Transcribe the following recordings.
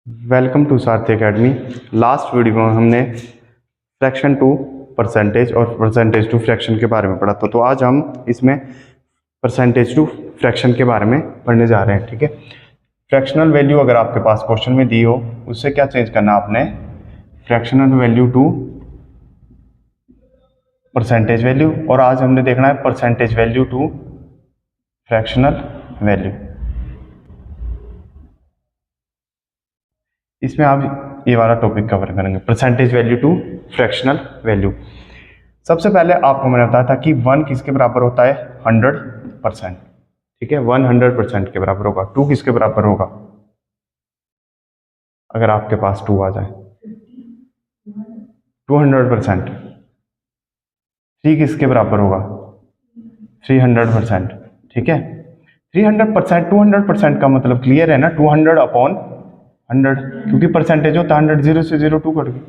Welcome to Sarathi academy. Last video में हमने fraction to percentage और परसेंटेज टू फ्रैक्शन के बारे में पढ़ा था। तो आज हम इसमें परसेंटेज टू फ्रैक्शन के बारे में पढ़ने जा रहे हैं। ठीक है, फ्रैक्शनल वैल्यू अगर आपके पास क्वेश्चन में दी हो उससे क्या चेंज करना आपने, fractional value to percentage value. और आज हमने देखना है percentage value to fractional value. इसमें आप ये वाला टॉपिक कवर करेंगे, percentage value to fractional value. सबसे पहले आपको मैंने बताया था कि 1 किसके बराबर होता है, 100%। ठीक है, 100% के बराबर होगा। 2 किसके बराबर होगा, अगर आपके पास 2 आ जाए 200%। 3 किसके बराबर होगा, 300%। ठीक है, 300%, 200% का मतलब क्लियर है ना, 200 अपॉन 100, क्योंकि परसेंटेज होता है 100, 0 से 0 2 कट गई।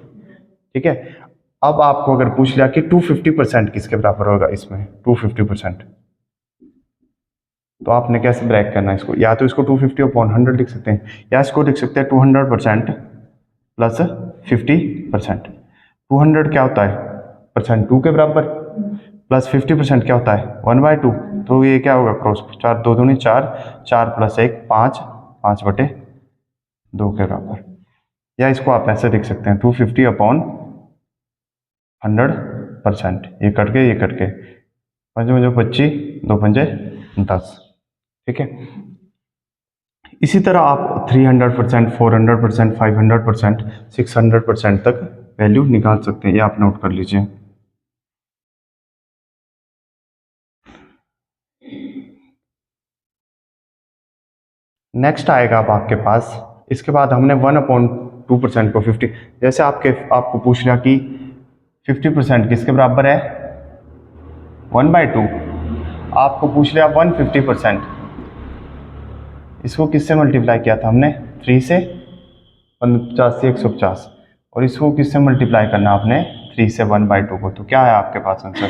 ठीक है, अब आपको अगर पूछ लिया कि 250% किसके बराबर होगा, इसमें 250%, तो आपने कैसे ब्रेक करना है इसको, या तो इसको 250 अपॉन 100 लिख सकते हैं, या इसको लिख सकते हैं 200% प्लस 50%। 200 क्या होता है, परसेंट 2 के बराबर, प्लस 50% क्या होता है 1/2। तो ये क्या होगा, क्रॉस 4 2 दूनी 4, 4 प्लस 1 5, 5/2 के बराबर। या इसको आप ऐसे लिख सकते हैं 250 अपॉन 100%। ये कट गए, ये कट गए, 5 25, 2 पंजे 10। ठीक है, इसी तरह आप 300%, 400%, 500%, 600% तक वैल्यू निकाल सकते हैं। ये आप नोट कर लीजिए। नेक्स्ट आएगा अब आपके पास, इसके बाद हमने 1/2% को 50, जैसे आपको पूछ लिया कि 50% किसके बराबर है, 1/2। आपको पूछ लिया 150%, इसको किससे मल्टीप्लाई किया था हमने, 3 से, 50 से 150, और इसको किससे मल्टीप्लाई करना आपने, 3 से 1/2 को। तो क्या है आपके पास आंसर,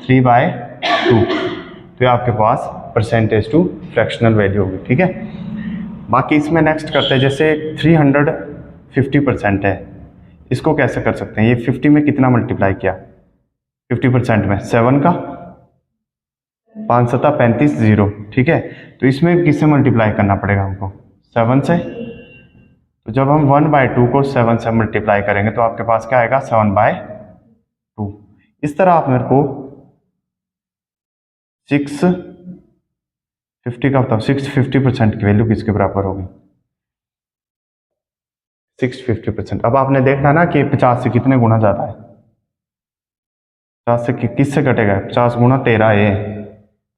3/2। तो ये आपके पास परसेंटेज टू फ्रैक्शनल वैल्यू होगी। ठीक है, बाकी इसमें नेक्स्ट करते हैं, जैसे 350% है, इसको कैसे कर सकते हैं, ये 50 में कितना मल्टीप्लाई किया, 50% में 7 का, 5 7 35 0। ठीक है, तो इसमें किससे मल्टीप्लाई करना पड़ेगा हमको, 7 से। तो जब हम 1/2 को 7 से मल्टीप्लाई करेंगे तो आपके पास क्या आएगा, 7/2। इस तरह आप मेरे को 650 का बताओ, 650% की वैल्यू किसके बराबर होगी, 650%। अब आपने देखना ना कि 50 से कितने गुना ज़्यादा है, 50 से किससे कटेगा, 50 गुना 13 है,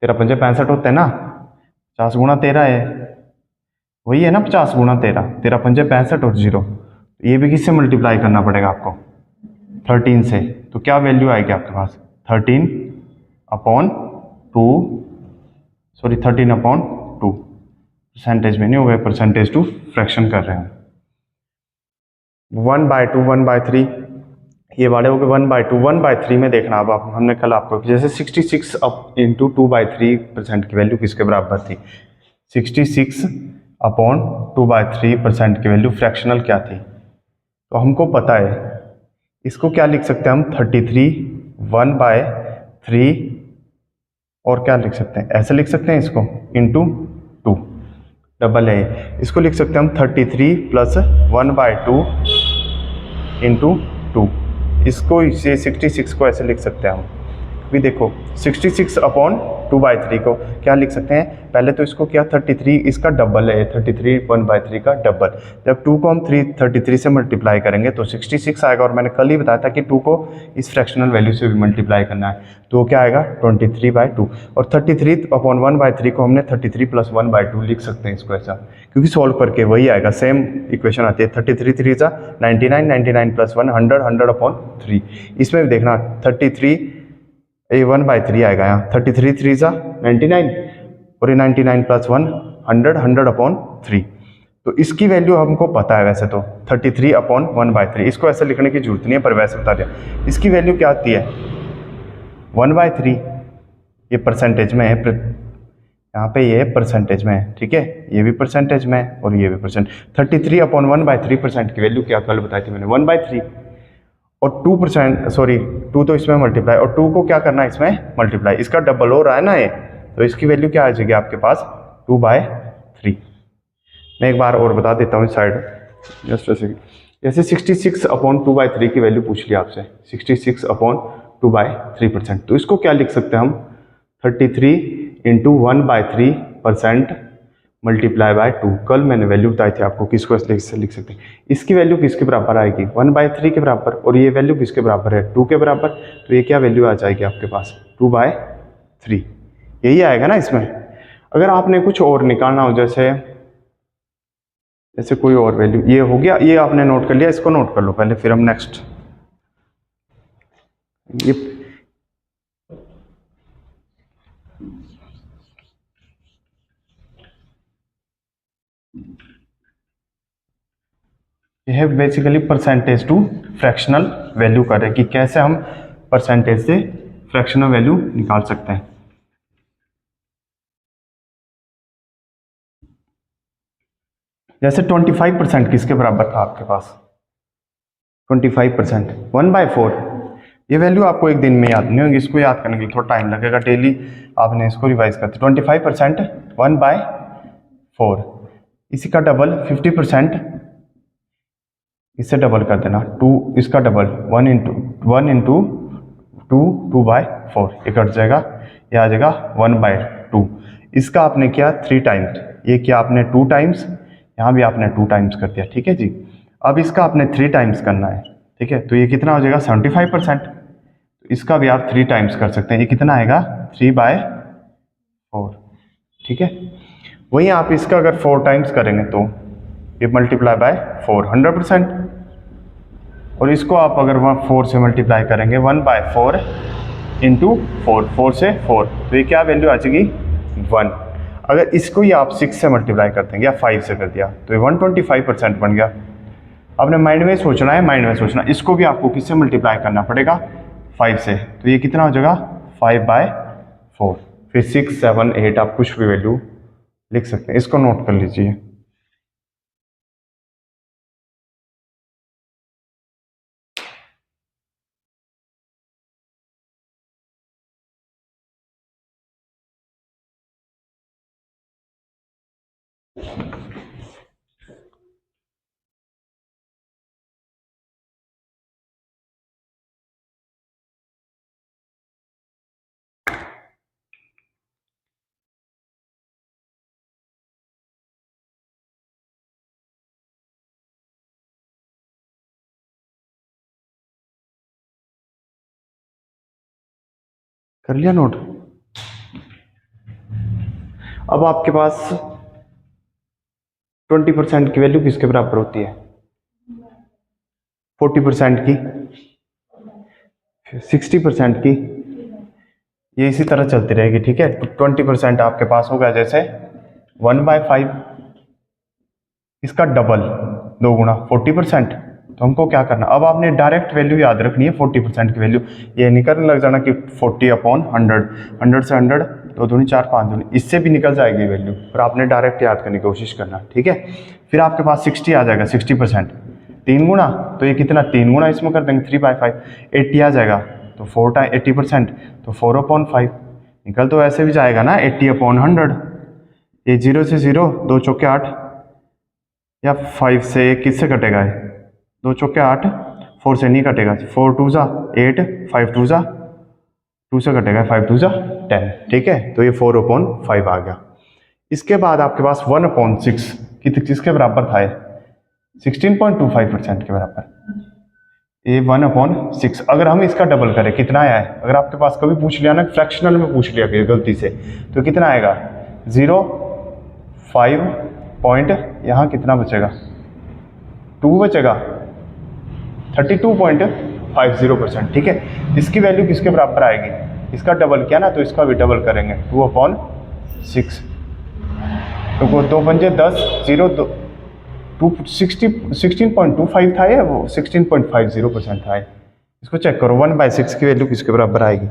13 पंजे 65 होते हैं ना, 50 गुना 13 है, वही है ना 50 गुना 13, 13 पंजे 65 और 0। ये भी किससे मल्टीप्लाई करना पड़ेगा आपको, 13 से। तो क्या वैल्यू आएगी आपके पास, 13/2। परसेंटेज में नहीं हो गए, परसेंटेज टू फ्रैक्शन कर रहे हैं। 1/2, 1/3, ये वाले हो गए 1/2। 1/3 में देखना, अब आप हमने कल आपको जैसे 66 अप इंटू 2/3% की वैल्यू किसके बराबर थी, 66 अपॉन 2/3% की वैल्यू फ्रैक्शनल क्या थी, तो हमको पता है, इसको क्या लिख सकते हैं हम, 33 1/3, और क्या लिख सकते हैं, ऐसे लिख सकते हैं इसको, इंटू 2 डबल है, इसको लिख सकते हैं हम 33 प्लस 1/2 इंटू 2। इसको इसे 66 को ऐसे लिख सकते हैं हम, भी देखो 66 अपॉन 2/3 को क्या लिख सकते हैं, पहले तो इसको क्या, 33 इसका डबल है, 33 1/3 का डबल। जब 2 को हम 33 से मल्टीप्लाई करेंगे तो 66 आएगा, और मैंने कल ही बताया था कि 2 को इस फ्रैक्शनल वैल्यू से भी मल्टीप्लाई करना है, तो क्या आएगा 23/2। और 33 अपॉन 1/3 को हमने 33 प्लस 1/2 लिख सकते हैं इसको ऐसा, क्योंकि सॉल्व करके वही आएगा, सेम इक्वेशन आती है, 33 3 सा 99, 99 प्लस 1 100, 100 अपॉन 3। इसमें भी देखना 33 1/3 आएगा यहाँ, 33 3 सा 99, और ये 99 प्लस 1 100, 100 अपॉन 3। तो इसकी वैल्यू हमको पता है वैसे तो 33 अपॉन 1/3, इसको ऐसे लिखने की जरूरत नहीं है, पर वैसे बता दिया। इसकी वैल्यू क्या आती है 1/3, ये परसेंटेज में है, यहाँ पे ये परसेंटेज में है, ठीक है, ये भी परसेंटेज में है और ये भी परसेंट। 33/1/3% की वैल्यू क्या कल बताई थी मैंने, 1/3, और 2%, सॉरी 2 तो इसमें मल्टीप्लाई, और 2 को क्या करना है इसमें मल्टीप्लाई, इसका डबल हो रहा है ना ये, तो इसकी वैल्यू क्या आ जाएगी आपके पास 2/3। मैं एक बार और बता देता हूँ इस साइड, जस्ट जैसे 66/2/3 की वैल्यू पूछ लिया आपसे, 66/2/3%, तो इसको क्या लिख सकते हैं हम, 33 × 1/3% मल्टीप्लाई बाय 2। कल मैंने वैल्यू बताई थी आपको किसको ऐसे लिख सकते हैं, इसकी वैल्यू किसके बराबर आएगी 1/3 के बराबर, और ये वैल्यू किसके बराबर है 2 के बराबर, तो ये क्या वैल्यू आ जाएगी आपके पास 2/3, यही आएगा ना इसमें। अगर आपने कुछ और निकालना हो, जैसे कोई और वैल्यू, ये हो गया, ये आपने नोट कर लिया, इसको नोट कर लो पहले, फिर हम नेक्स्ट ये है basically percentage to fractional value कर रहे हैं कि कैसे हम परसेंटेज से फ्रैक्शनल वैल्यू निकाल सकते हैं। जैसे 25% किसके बराबर था आपके पास, 25% 1/4, ये वैल्यू आपको एक दिन में याद नहीं होगी, इसको याद करने के लिए थोड़ा टाइम लगेगा, डेली आपने इसको रिवाइज करते। 25% 1/4, इसी का डबल 50%, इससे डबल कर देना 2, इसका डबल 1 × 2 2/4, ये कट जाएगा, ये आ जाएगा 1/2। इसका आपने किया 3 टाइम्स, ये किया आपने 2 टाइम्स, यहाँ भी आपने 2 टाइम्स कर दिया, ठीक है जी। अब इसका आपने 3 टाइम्स करना है, ठीक है, तो ये कितना हो जाएगा 75%, तो इसका भी आप 3 टाइम्स कर सकते हैं, ये कितना आएगा 3/4, ठीक है। वहीं आप इसका अगर 4 टाइम्स करेंगे तो ये मल्टीप्लाई बाय 4 100%, और इसको आप अगर 4 से मल्टीप्लाई करेंगे 1/4 × 4, 4 से 4, तो ये क्या वैल्यू आ जाएगी 1। अगर इसको ही आप 6 से मल्टीप्लाई कर देंगे या 5 से कर दिया तो ये 125% बन गया। आपने माइंड में सोचना है, माइंड में सोचना, इसको भी आपको किससे मल्टीप्लाई करना पड़ेगा 5 से, तो ये कितना हो जाएगा 5/4, फिर 6 7 8 आप कुछ भी वैल्यू लिख सकते हैं, इसको नोट कर लीजिए। कर लिया नोट। अब आपके पास 20% की वैल्यू किसके बराबर होती है, 40% की, 60% की, ये इसी तरह चलती रहेगी, ठीक है। 20% आपके पास होगा जैसे 1/5, इसका डबल 2 गुना 40%, तो हमको क्या करना, अब आपने डायरेक्ट वैल्यू याद रखनी है 40% की वैल्यू, ये नहीं करने लग जाना कि 40/100, 100 से 100, 2 दूनी 4 5 दूनी, इससे भी निकल जाएगी वैल्यू, पर आपने डायरेक्ट याद करने की कोशिश करना, ठीक है। फिर आपके पास 60 आ जाएगा, 60%, 3 गुना, तो ये कितना 3 गुना इसमें कर देंगे 3/5, 80 आ जाएगा, तो 4 टाइम 80%, तो 4/5 निकल तो ऐसे भी जाएगा ना 80/100, ये 0 से 0, 2 चौके 8, या 5 से किससे कटेगा है, 2 चौके 8, 4 से नहीं कटेगा, 4 2 जा 8, 5 2 जा 2 से कटेगा, 5 2 जा 10, ठीक है, तो ये 4/5 आ गया। इसके बाद आपके पास 1/6 किसके बराबर था, 16.25% के बराबर, ये 1/6। अगर हम इसका डबल करें कितना आया है, अगर आपके पास कभी पूछ लिया ना फ्रैक्शनल में पूछ लिया गलती से, तो कितना आएगा 0 5 पॉइंट, यहाँ कितना बचेगा 2 बचेगा, 32.50%, ठीक है। इसकी वैल्यू किसके बराबर आएगी, इसका डबल किया ना तो इसका भी डबल करेंगे 2/6, तो 2 पंजे 10, 0 16.25 था ये, वो 16.50% था। इसको चेक करो 1/6 की वैल्यू किसके बराबर आएगी,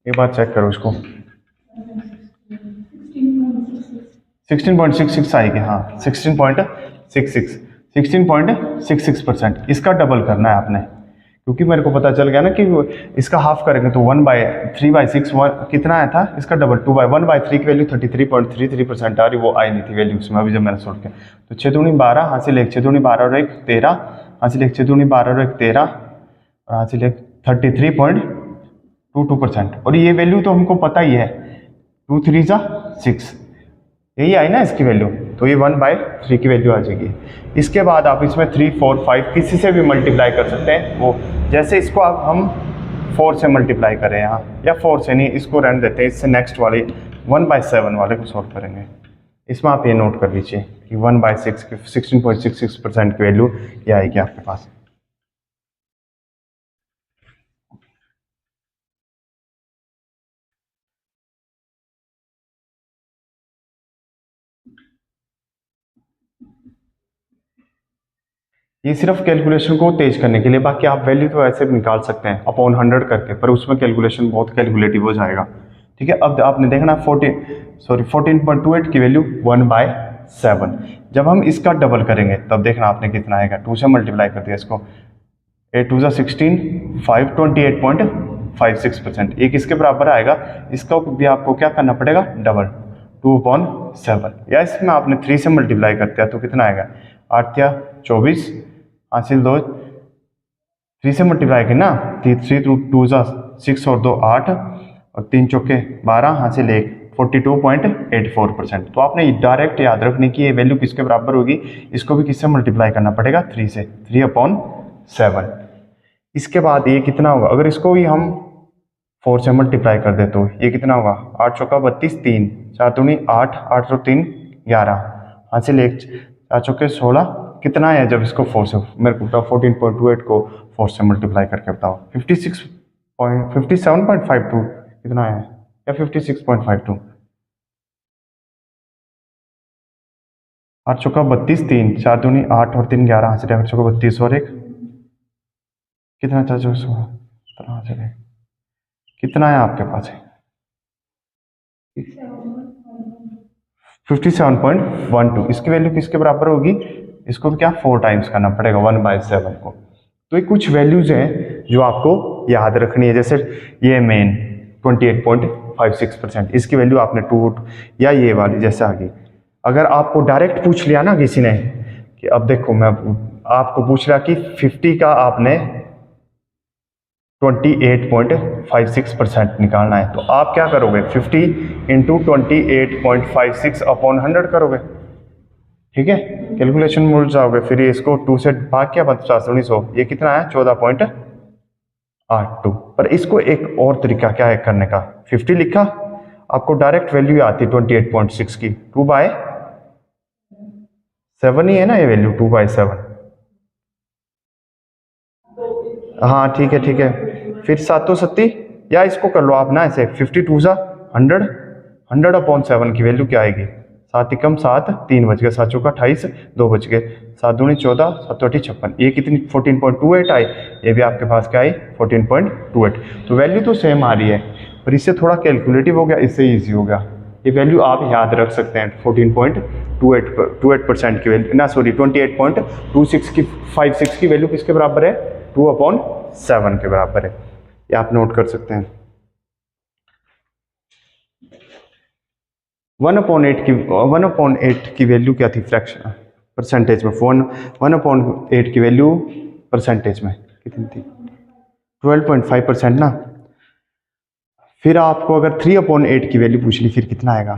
एक बार चेक करो इसको। 16.66 आएगी, हाँ 16.66 इसका डबल करना है आपने, क्योंकि मेरे को पता चल गया ना कि इसका हाफ करेंगे तो 1/3/6 कितना आया था, इसका डबल 1/3 की वैल्यू 33.33% आ रही, वो आई नहीं थी वैल्यू उसमें अभी जब मैंने सोच के। तो 6 दूनी 12, हासिल 1 6 दूनी 12 और 1 13, हासिल 1 6 दूनी 12 और 1 13 और हासिल 1 33.22%। और ये वैल्यू तो हमको पता ही है, 2 3 6 यही आई ना इसकी वैल्यू, तो ये 1/3 की वैल्यू आ जाएगी। इसके बाद आप इसमें 3 4 5 किसी से भी मल्टीप्लाई कर सकते हैं, वो जैसे इसको आप हम 4 से मल्टीप्लाई करें यहाँ, या 4 से नहीं, इसको रहने देते हैं, इससे नेक्स्ट वाले 1/7 वाले को सॉल्व करेंगे। इसमें आप ये नोट कर लीजिए कि 1/6 की 16.66% की वैल्यू ये आएगी आपके पास। ये सिर्फ कैलकुलेशन को तेज करने के लिए, बाकी आप वैल्यू तो ऐसे भी निकाल सकते हैं अपॉन 100 करके, पर उसमें कैलकुलेशन बहुत कैलकुलेटिव हो जाएगा। ठीक है, अब आपने देखना 14.28 की वैल्यू 1/7। जब हम इसका डबल करेंगे तब देखना आपने कितना आएगा, 2 से मल्टीप्लाई कर दिया इसको, 8 2 16 5 28.56%, एक इसके बराबर आएगा, इसका भी आपको क्या करना पड़ेगा, डबल 2/7, या इसमें आपने 3 से मल्टीप्लाई करते हैं तो कितना आएगा, 8 या 24 हासिल 2, 3 से मल्टीप्लाई करना, 3 2 6 और 2 8 और 3 चौके 12 हासिल 1 42.84%। तो आपने डायरेक्ट याद रखने की ये वैल्यू किसके बराबर होगी, इसको भी किससे मल्टीप्लाई करना पड़ेगा, 3 से, 3/7। इसके बाद ये कितना होगा, अगर इसको भी हम 4 से मल्टीप्लाई कर दे तो ये कितना होगा, 8 चौका 32 3 4 दूनी 8 8 और 3 11 हासिल 1 4 चौके 16, कितना है जब इसको 4 से, मेरे को बताओ 14.28 को 4 से मल्टीप्लाई करके बताओ, 57.52 कितना है, या 56.52, 8 चौका 32 3 4 दूनी 8 और 3 11 हासिल 8 चौका 32 और 1 कितना, 4 चौका 16 कितना है आपके पास है, 57.12। इसकी वैल्यू किसके बराबर होगी, इसको भी क्या 4 टाइम्स करना पड़ेगा 1/7 को। तो ये कुछ वैल्यूज हैं जो आपको याद रखनी है, जैसे ये मेन 28.56%, इसकी वैल्यू आपने 2, या ये वाली जैसे आ गई। अगर आपको डायरेक्ट पूछ लिया ना किसी ने कि अब देखो मैं आपको पूछ रहा कि 50 का आपने 28.56% निकालना है, तो आप क्या करोगे, 50 इंटू 28.56/100 करोगे। ठीक है, कैलकुलेशन में उड़ जाओगे, फिर इसको 2 से भाग क्या 50 1900, ये कितना है 14.82। पर इसको एक और तरीका क्या है करने का, 50 लिखा, आपको डायरेक्ट वैल्यू आती है 28.6 की, 2/7 ही है ना ये वैल्यू, 2/7। हाँ ठीक है, फिर 7 7, या इसको कर लो आप ना ऐसे, 52 100 100/7 की वैल्यू क्या आएगी, 7 कम 7 3 बच गए, 7 चौका 28 2 बच गए, 7 दूनी 14 7 8 56, ये कितनी 14.28 आई, ये भी आपके पास क्या आई 14.28। तो वैल्यू तो सेम आ रही है, पर इससे थोड़ा कैलकुलेटिव हो गया, इससे ईजी हो गया। ये वैल्यू आप याद रख सकते हैं, 14.28% की वैल्यू ना, सॉरी 28.26 की 56 की वैल्यू किसके बराबर है, 2/7 के बराबर है, ये आप नोट कर सकते हैं। 1/8 की वैल्यू क्या थी फ्रैक्शन परसेंटेज में, 1/8 की वैल्यू परसेंटेज में कितनी थी, 12.5% ना। फिर आपको अगर 3/8 की वैल्यू पूछ ली, फिर कितना आएगा,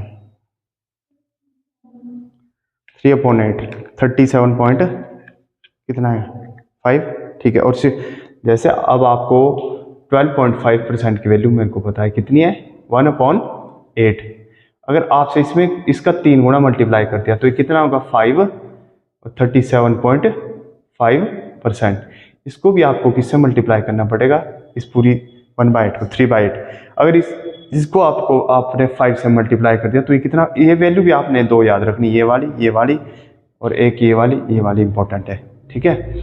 3/8 37 पॉइंट कितना है 5। ठीक है, और जैसे अब आपको 12.5% की वैल्यू मेरे को पता है कितनी है, 1/8। अगर आपसे इसमें इसका 3 गुना मल्टीप्लाई कर दिया तो ये कितना होगा 5 और 37.5%। इसको भी आपको किससे मल्टीप्लाई करना पड़ेगा, इस पूरी 1/8 को 3/8। अगर इसको आपने 5 से मल्टीप्लाई कर दिया तो ये कितना, ये वैल्यू भी आपने 2 याद रखनी, ये वाली और एक ये वाली इंपॉर्टेंट है। ठीक है,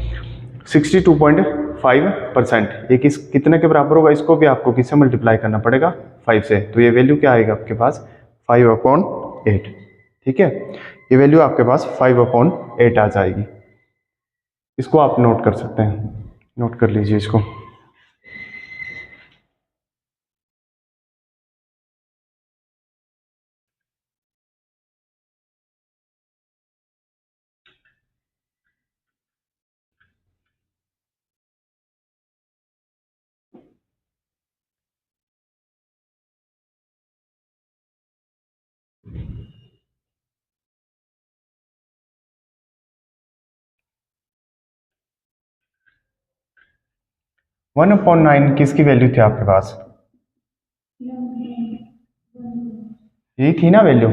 62.5%, ये कितने के बराबर होगा, इसको भी आपको किससे मल्टीप्लाई करना पड़ेगा 5 से, तो ये वैल्यू क्या आएगा आपके पास 5/8। ठीक है, ये वैल्यू आपके पास 5/8 आ जाएगी। इसको आप नोट कर सकते हैं, नोट कर लीजिए इसको। वन अपॉन 9 किसकी वैल्यू थी आपके पास? यही थी ना वैल्यू।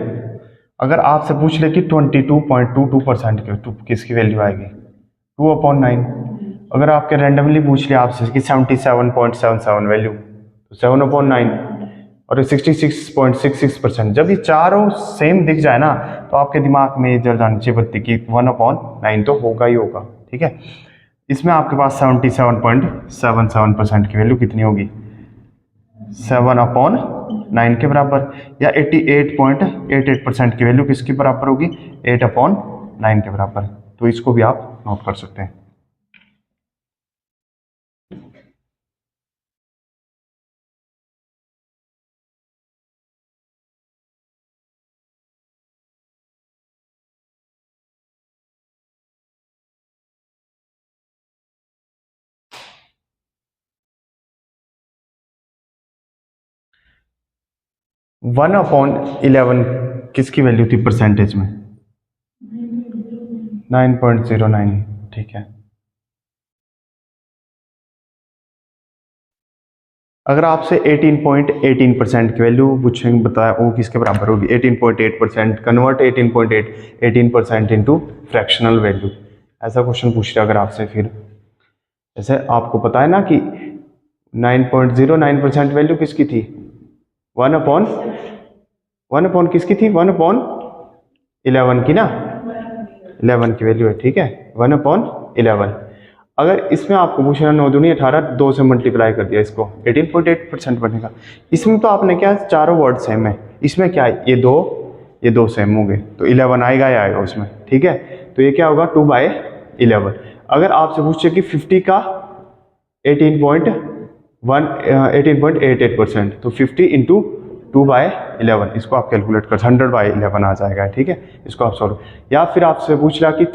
अगर आपसे पूछ ले कि 22.22% की तो किसकी वैल्यू आएगी? 2/9। अगर आपके रैंडमली पूछ लिया आपसे कि 77.77 वैल्यू, तो 7/9 और 66.66%। जब ये चारों सेम दिख जाए ना, तो आपके दिमाग में ये जल जानी चाहिए बत्ती कि 1/9 तो होगा ही होगा। ठीक है, इसमें आपके पास 77.77% की वैल्यू कितनी होगी? 7/9 के बराबर, या 88.88% की वैल्यू किसके बराबर होगी? 8/9 के बराबर। तो इसको भी आप नोट कर सकते हैं। वन अपॉन 11 किसकी वैल्यू थी परसेंटेज में? 9.09। ठीक है, अगर आपसे 18.18% की वैल्यू पूछेंगे, बताया वो किसके बराबर होगी? 18.8%। Convert 18% into fractional value. ऐसा क्वेश्चन पूछ रहा अगर आपसे, फिर जैसे आपको पता है ना कि 9.09% वैल्यू किसकी थी? वन अपॉन किसकी थी? 1/11 की ना, 11 की वैल्यू है। ठीक है, 1/11। अगर इसमें आपको पूछना 9 दूनी 18, 2 से मल्टीप्लाई कर दिया इसको, 18.8% बनेगा। इसमें तो आपने क्या, चारों वर्ड सेम है। इसमें क्या है, ये दो सेम हो गए, तो 11 आएगा ही आएगा उसमें। ठीक है, तो ये क्या होगा? 2/11। अगर आपसे पूछे कि 50 का 18.88%, तो 50 इंटू 2/11, इसको आप कैलकुलेट कर 100/11 आ जाएगा। ठीक है, इसको आप सॉल्व, या फिर आपसे पूछ रहा कि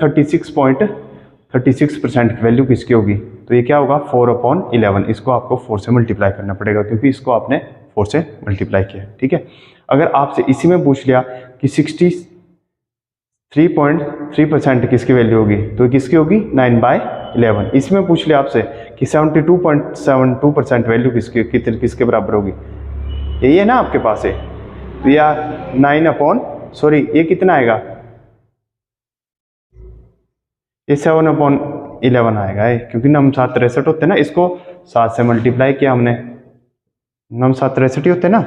36% की वैल्यू किसकी होगी, तो ये क्या होगा? 4/11। इसको आपको 4 से मल्टीप्लाई करना पड़ेगा, क्योंकि इसको आपने 4 से मल्टीप्लाई किया। ठीक है, अगर आपसे इसी में पूछ लिया कि 63.3% किसकी वैल्यू होगी, तो किसकी होगी? 9/11। इसमें पूछ लिया आपसे कि 72.72% वैल्यू किसके बराबर होगी, यही है ना आपके पास है, तो या 9 ये कितना आएगा? ये 7/11 आएगा है, क्योंकि नम 7 63 होते ना, इसको 7 से मल्टीप्लाई किया हमने, नम 7 63 होते ना,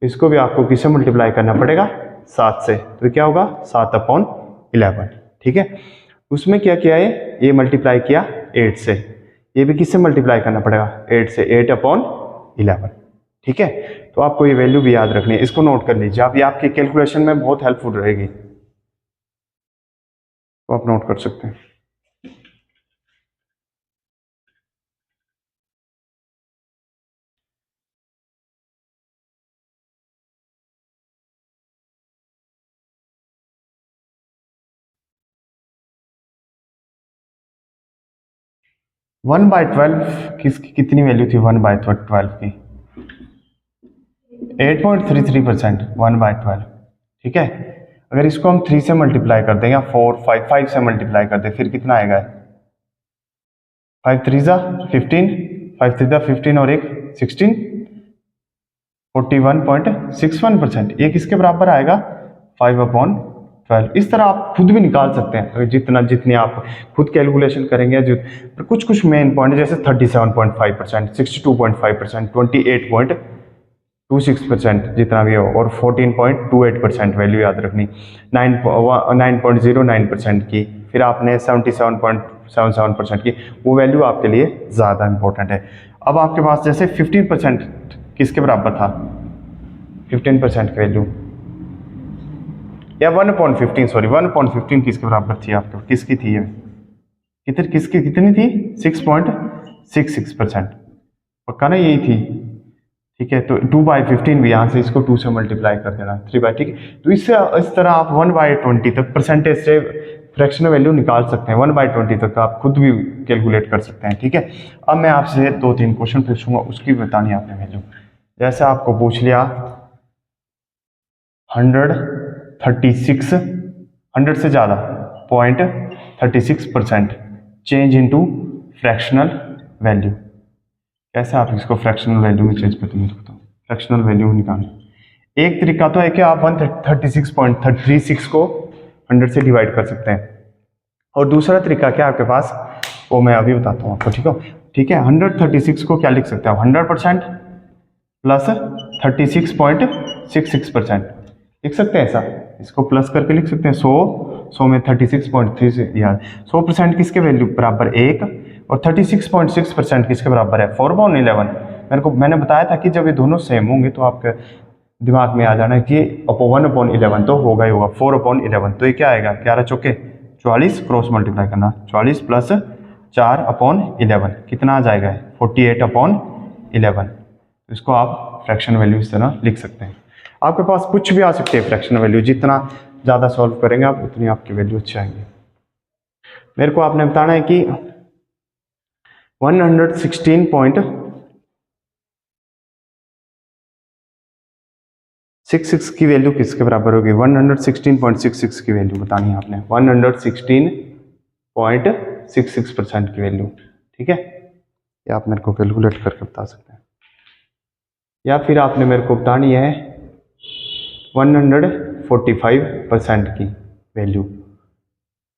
इसको भी आपको किससे मल्टीप्लाई करना पड़ेगा? 7 से। तो क्या होगा? 7/11। ठीक है, उसमें क्या किया है, ये मल्टीप्लाई किया 8 से, ये भी किससे मल्टीप्लाई करना पड़ेगा? 8 से, 8/11। ठीक है, तो आपको ये वैल्यू भी याद रखनी है, इसको नोट कर लीजिए आप, ये आपकी कैलकुलेशन में बहुत हेल्पफुल रहेगी, तो आप नोट कर सकते हैं। वन बाय 12 कितनी वैल्यू थी? 1/12 की 8.33%। 1/12। ठीक है, अगर इसको हम 3 से मल्टीप्लाई कर दें, या 5 से मल्टीप्लाई कर दें, फिर कितना आएगा? 5 3 15, 5 3 15 और एक 16, 41.61%। ये किसके बराबर आएगा? 5/12। इस तरह आप खुद भी निकाल सकते हैं, जितनी आप खुद कैलकुलेशन करेंगे। पर कुछ मेन पॉइंट, जैसे 37.5%, 62.5%, 28.26%, जितना भी हो, और 14.28% वैल्यू याद रखनी। 9.09% की, फिर आपने 77.77% की, वो वैल्यू आपके लिए ज़्यादा इंपॉर्टेंट है। अब आपके पास जैसे 15% किसके बराबर था? 15% की वैल्यू या 1/15, सॉरी 1/15 किसके बराबर थी आपके, किसकी थी ये, कितनी थी, 6.66%, पक्का ना यही थी। ठीक है, तो 2/15 भी यहाँ से इसको 2 से मल्टीप्लाई कर देना, 3/, ठीक है। तो इससे इस तरह आप 1/20 तक परसेंटेज से फ्रैक्शनल वैल्यू निकाल सकते हैं, 1/20 तक आप खुद भी कैलकुलेट कर सकते हैं। ठीक है, अब मैं आपसे 2-3 क्वेश्चन पूछूंगा, उसकी बतानी आपने वैल्यू। जैसे आपको पूछ लिया 136, 100 से ज़्यादा 0.36% चेंज इनटू फ्रैक्शनल वैल्यू, कैसे आप इसको फ्रैक्शनल वैल्यू में चेंज करते हैं, बताओ। फ्रैक्शनल वैल्यू निकालना एक तरीका तो है कि आप 136.36 को 100 से डिवाइड कर सकते हैं, और दूसरा तरीका क्या है आपके पास, वो मैं अभी बताता हूँ आपको। ठीक है 136 को क्या लिख सकते हैं आप, 100% प्लस 36.66% लिख सकते हैं ऐसा, इसको प्लस करके लिख सकते हैं। 100 में 36.3 यार 100% किसके वैल्यू बराबर 1, और 36.6% किसके बराबर है 4/11। मैंने बताया था कि जब ये दोनों सेम होंगे तो आपके दिमाग में आ जाना है कि 1/11 तो होगा ही होगा, 4/11 तो ये क्या आएगा, 11 चौके 44, क्रॉस मल्टीप्लाई करना, 44 प्लस 4/11 कितना आ जाएगा 48/11। तो इसको आप फ्रैक्शन वैल्यू इस तरह लिख सकते हैं। आपके पास कुछ भी आ सकती है फ्रैक्शन वैल्यू, जितना ज़्यादा सॉल्व करेंगे आप उतनी आपकी वैल्यू अच्छी आएंगी। मेरे को आपने बताना है कि 116.66 की वैल्यू किसके बराबर होगी, 116.66 की वैल्यू बतानी है आपने, 116.66% की वैल्यू। ठीक है, या आप मेरे को कैलकुलेट करके बता सकते हैं, या फिर आपने मेरे को बतानी है 145% की वैल्यू,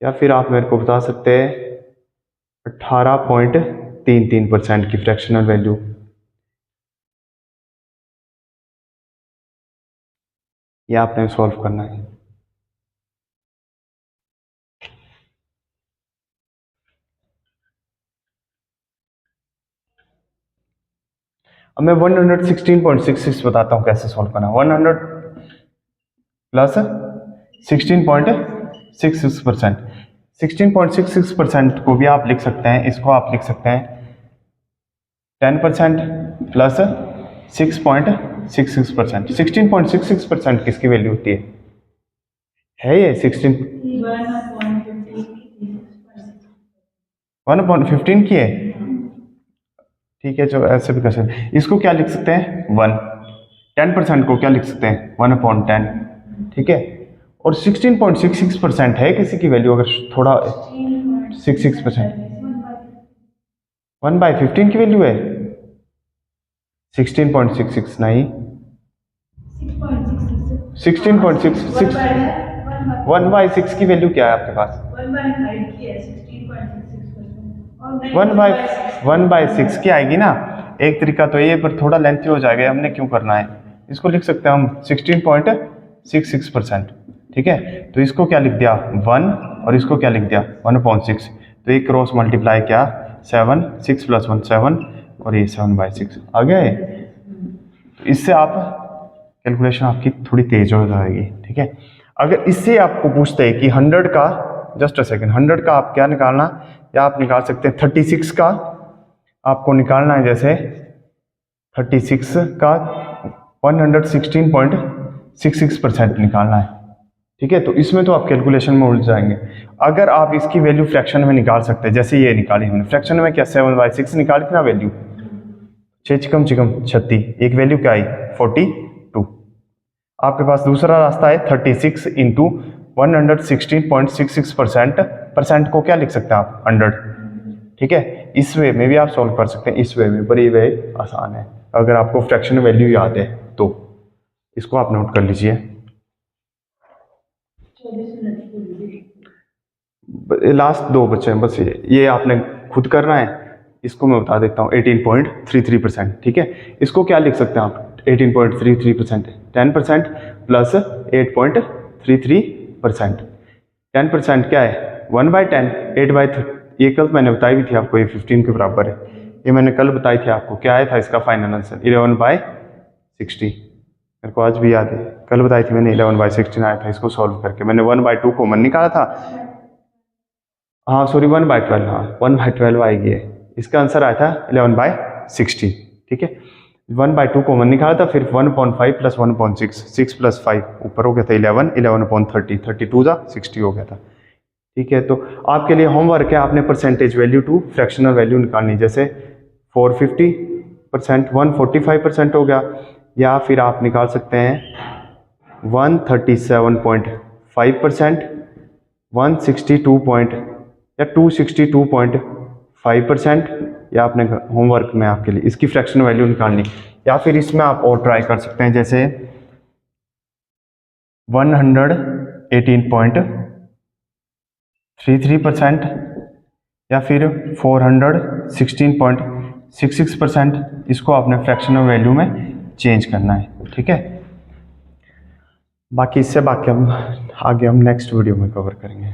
या फिर आप मेरे को बता सकते हैं 18.33% की फ्रैक्शनल वैल्यू। यह आपने सॉल्व करना है। अब मैं 116.66 बताता हूं कैसे सॉल्व करना। 100 प्लस 16.66%, 16.66% को भी आप लिख सकते हैं, इसको आप लिख सकते हैं 10% प्लस 6.66%। 16.66% किसकी वैल्यू होती है ये 1/15 की है। ठीक है, जो ऐसे भी कर सकते हैं, इसको क्या लिख सकते हैं 1, 10% को क्या लिख सकते हैं 1/10। ठीक है, और 16.66% है किसी की वैल्यू, अगर थोड़ा 66% 1/15 की वैल्यू है, 16.66 नहीं 16.66 1/6 की वैल्यू क्या है आपके पास, 1/6 की आएगी ना। एक तरीका तो ये, पर थोड़ा लेंथी हो जाएगा, हमने क्यों करना है, इसको लिख सकते हैं हम 16.66%। ठीक है, तो इसको क्या लिख दिया 1, और इसको क्या लिख दिया 1/6, तो ये क्रॉस मल्टीप्लाई क्या 7, 6 + 1 7, और ये 7/6 आ गया है। तो इससे आप कैलकुलेशन आपकी थोड़ी तेज हो जाएगी। ठीक है, अगर इससे आपको पूछते हैं कि 100 का, जस्ट अ सेकेंड, 100 का आप क्या निकालना, या आप निकाल सकते हैं 36 का आपको निकालना है, जैसे 36 का 116.66% निकालना है। ठीक है, तो इसमें तो आप कैलकुलेशन में उलझ जाएंगे। अगर आप इसकी वैल्यू फ्रैक्शन में निकाल सकते हैं, जैसे ये निकाली हमने फ्रैक्शन में, क्या 7/6 निकाली थी ना वैल्यू, 6 चिकम 36, एक वैल्यू क्या आई 42। आपके पास दूसरा रास्ता है 36 इंटू 116.66%, को क्या लिख सकते हैं आप 100। ठीक है, इस वे में भी आप सॉल्व कर सकते हैं, इस वे में, पर ये वे आसान है अगर आपको फ्रैक्शन वैल्यू याद है तो। इसको आप नोट कर लीजिए। लास्ट 2 बचे हैं बस, ये आपने खुद करना है। इसको मैं बता देता हूँ 18.33%। ठीक है, इसको क्या लिख सकते हैं आप 18.33%, 10% प्लस 8.33%। 10% क्या है 1/10, 8/3, ये कल मैंने बताई भी थी आपको, ये 15 के बराबर है। ये मैंने कल बताई थी आपको, क्या आया था इसका फाइनल आंसर 11/60, मेरे को आज भी याद है। कल बताई थी मैंने 11/16 आया था इसको सॉल्व करके, मैंने 1/2 कॉमन निकाला था। हाँ सॉरी 1/12, हाँ 1/12 आएगी है, इसका आंसर आया था 11/16। ठीक है, 1/2 कॉमन निकाला था, फिर 1/5 प्लस 1/6, 6 प्लस 5 ऊपर हो गया था 11, 11/30, 32 था 60 हो गया था। ठीक है, तो आपके लिए होमवर्क है, आपने percentage value to fractional value निकालनी, जैसे 450%, 145% हो गया, या फिर आप निकाल सकते हैं 137.5%, 162 या 262.5%, या आपने होमवर्क में आपके लिए इसकी फ्रैक्शन वैल्यू निकालनी, या फिर इसमें आप और ट्राई कर सकते हैं, जैसे 118.33%, या फिर 416.66%, इसको आपने फ्रैक्शनल वैल्यू में चेंज करना है। ठीक है, बाकी हम नेक्स्ट वीडियो में कवर करेंगे।